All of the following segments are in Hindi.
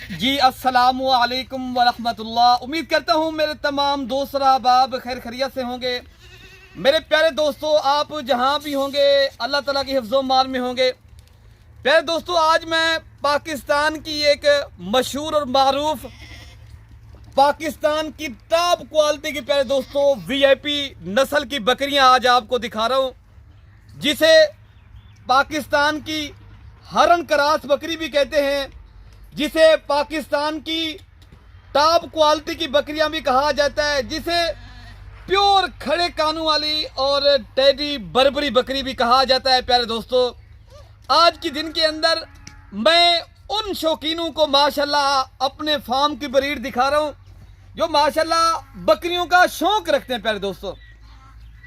जी अस्सलामु अलैकुम वरहमतुल्लाह। उम्मीद करता हूँ मेरे तमाम दोस्त अहबाब खैर खैरियत से होंगे। मेरे प्यारे दोस्तों, आप जहाँ भी होंगे अल्लाह ताला की हिफ्ज़ो मान में होंगे। प्यारे दोस्तों, आज मैं पाकिस्तान की एक मशहूर और मारूफ पाकिस्तान की टॉप क्वालिटी की प्यारे दोस्तों वीआईपी नस्ल की बकरियाँ आज आपको दिखा रहा हूँ, जिसे पाकिस्तान की हरन क्रास बकरी भी कहते हैं, जिसे पाकिस्तान की टॉप क्वालिटी की बकरियां भी कहा जाता है, जिसे प्योर खड़े कानों वाली और टेडी बर्बरी बकरी भी कहा जाता है। प्यारे दोस्तों, आज के दिन के अंदर मैं उन शौकीनों को माशाल्लाह अपने फार्म की ब्रीड दिखा रहा हूं, जो माशाल्लाह बकरियों का शौक रखते हैं। प्यारे दोस्तों,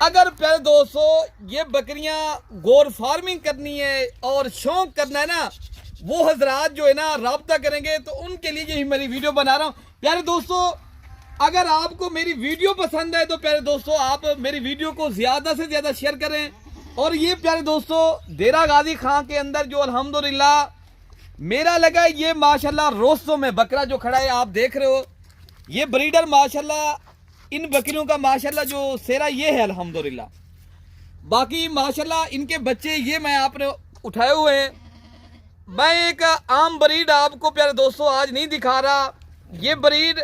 अगर प्यारे दोस्तों ये बकरियां गोर फार्मिंग करनी है और शौक करना है ना, वो हजरात जो है ना राब्ता करेंगे, तो उनके लिए यही मेरी वीडियो बना रहा हूँ। प्यारे दोस्तों, अगर आपको मेरी वीडियो पसंद है तो प्यारे दोस्तों आप मेरी वीडियो को ज़्यादा से ज़्यादा शेयर करें। और ये प्यारे दोस्तों देरा गाजी खां के अंदर जो अल्हम्दुलिल्लाह मेरा लगा, ये माशाल्लाह रोस्तों में बकरा जो खड़ा है आप देख रहे हो, ये ब्रीडर माशाल्लाह इन बकरियों का माशाल्लाह जो सेरा ये है अल्हम्दुलिल्लाह। बाकी माशाल्लाह इनके बच्चे ये मैं आपने उठाए हुए हैं। मैं एक आम ब्रीड आपको प्यारे दोस्तों आज नहीं दिखा रहा, ये ब्रीड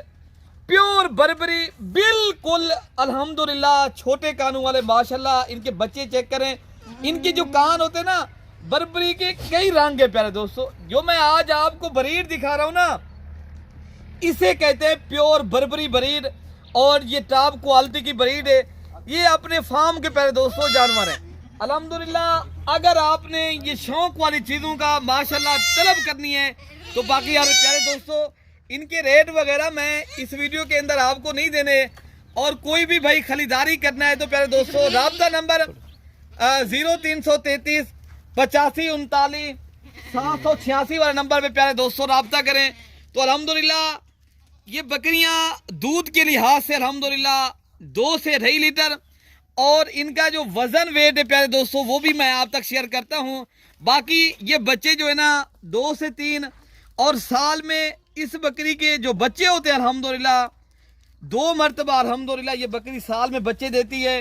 प्योर बर्बरी बिल्कुल अल्हम्दुलिल्लाह छोटे कानों वाले माशाल्लाह इनके बच्चे चेक करें। इनके जो कान होते हैं ना, बर्बरी के कई रंग है प्यारे दोस्तों। जो मैं आज आपको ब्रीड दिखा रहा हूँ ना, इसे कहते हैं प्योर बर्बरी ब्रीड, और ये टॉप क्वालिटी की ब्रीड है। ये अपने फार्म के प्यारे दोस्तों जानवर है अल्हम्दुलिल्लाह। अगर आपने ये शौक वाली चीज़ों का माशाल्लाह तलब करनी है तो बाकी यार प्यारे दोस्तों इनके रेट वगैरह मैं इस वीडियो के अंदर आपको नहीं देने। और कोई भी भाई खरीदारी करना है तो प्यारे दोस्तों राब्ता नंबर 0333 85 39 786 वाले नंबर पे प्यारे दोस्तों राब्ता करें। तो अल्हम्दुलिल्लाह ये बकरियां दूध के लिहाज से अल्हम्दुलिल्लाह 2 से 2.5 लीटर, और इनका जो वजन वेट है प्यारे दोस्तों वो भी मैं आप तक शेयर करता हूं। बाकी ये बच्चे जो है ना 2 से 3, और साल में इस बकरी के जो बच्चे होते हैं अल्हम्दुलिल्लाह 2 मरतबा अल्हम्दुलिल्लाह ये बकरी साल में बच्चे देती है।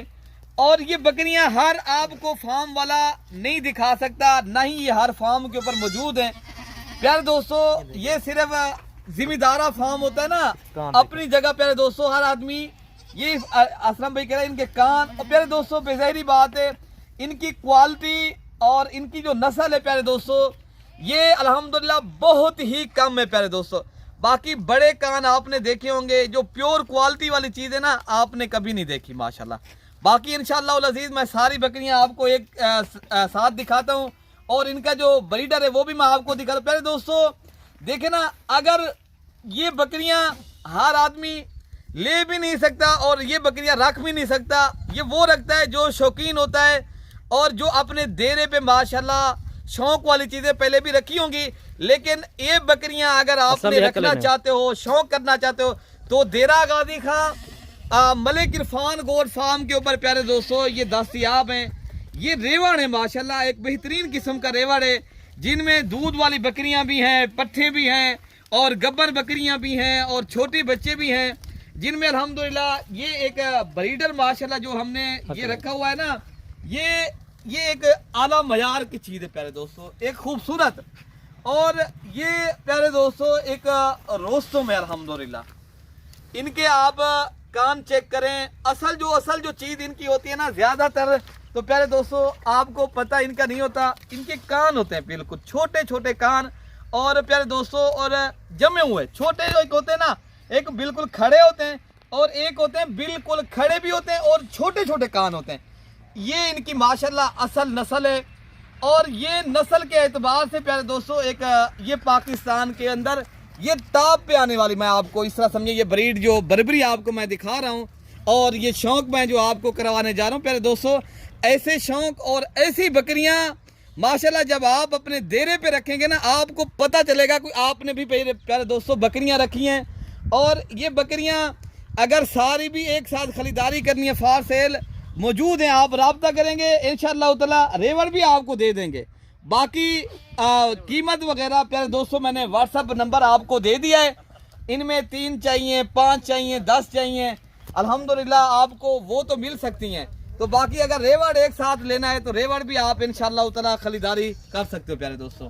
और ये बकरियां हर आपको फार्म वाला नहीं दिखा सकता, ना ही ये हर फार्म के ऊपर मौजूद है। प्यारे दोस्तों, ये सिर्फ जिम्मेदारा फार्म होता है ना अपनी जगह। प्यारे दोस्तों, हर आदमी ये असलम भाई कह रहे हैं इनके कान, और प्यारे दोस्तों बेज़ाहिरी बात है इनकी क्वालिटी और इनकी जो नस्ल है प्यारे दोस्तों ये अल्हम्दुलिल्लाह बहुत ही कम है प्यारे दोस्तों। बाकी बड़े कान आपने देखे होंगे, जो प्योर क्वालिटी वाली चीज़ है ना आपने कभी नहीं देखी माशाल्लाह। बाकी इंशाअल्लाह उल अज़ीज़ मैं सारी बकरियां आपको एक साथ दिखाता हूं, और इनका जो ब्रीडर है वो भी मैं आपको दिखाता हूं। प्यारे दोस्तों देखे ना, अगर ये बकरियां हर आदमी ले भी नहीं सकता और ये बकरियां रख भी नहीं सकता, ये वो रखता है जो शौकीन होता है और जो अपने डेरे पे माशाल्लाह शौक वाली चीज़ें पहले भी रखी होंगी। लेकिन ये बकरियां अगर आपने रखना चाहते हो, शौक करना चाहते हो, तो देरा गाजी खां मलिक इरफान गोट फार्म के ऊपर प्यारे दोस्तों ये दस्तयाब हैं। ये रेवड़ है माशाल्लाह, एक बेहतरीन किस्म का रेवड़ है, जिनमें दूध वाली बकरियां भी हैं, पट्ठे भी हैं, और गब्बर बकरियां भी हैं, और छोटे बच्चे भी हैं, जिनमें अल्हम्दुलिल्लाह ये एक ब्रीडर माशाल्लाह जो हमने ये रखा हुआ है ना, ये एक आला मयार की चीज़ है प्यारे दोस्तों, एक खूबसूरत। और ये प्यारे दोस्तों एक रोस्तों में अल्हम्दुलिल्लाह इनके आप कान चेक करें। असल जो चीज़ इनकी होती है ना, ज़्यादातर तो प्यारे दोस्तों आपको पता इनका नहीं होता, इनके कान होते हैं बिल्कुल छोटे छोटे कान, और प्यारे दोस्तों और जमे हुए छोटे एक होते हैं ना, एक बिल्कुल खड़े होते हैं और एक होते हैं बिल्कुल खड़े भी होते हैं और छोटे छोटे कान होते हैं। ये इनकी माशाल्लाह असल नस्ल है, और ये नस्ल के एतबार से प्यारे दोस्तों एक ये पाकिस्तान के अंदर ये टॉप पे आने वाली, मैं आपको इस तरह समझिए, ये ब्रीड जो बर्बरी आपको मैं दिखा रहा हूँ और ये शौक मैं जो आपको करवाने जा रहा हूँ प्यारे दोस्तों, ऐसे शौक और ऐसी बकरियाँ माशाल्लाह जब आप अपने डेरे पे रखेंगे ना, आपको पता चलेगा कि आपने भी प्यारे दोस्तों बकरियाँ रखी हैं। और ये बकरियां अगर सारी भी एक साथ खरीदारी करनी है, फार सेल मौजूद हैं, आप राब्ता करेंगे इंशाअल्लाह ताला रेवड़ भी आपको दे देंगे। बाकी कीमत वगैरह प्यारे दोस्तों मैंने व्हाट्सएप नंबर आपको दे दिया है। इनमें 3 चाहिए, 5 चाहिए, 10 चाहिए, अल्हम्दुलिल्लाह आपको वो तो मिल सकती हैं। तो बाकी अगर रेवड़ एक साथ लेना है तो रेवड़ भी आप इंशाअल्लाह ताला खरीदारी कर सकते हो प्यारे दोस्तों।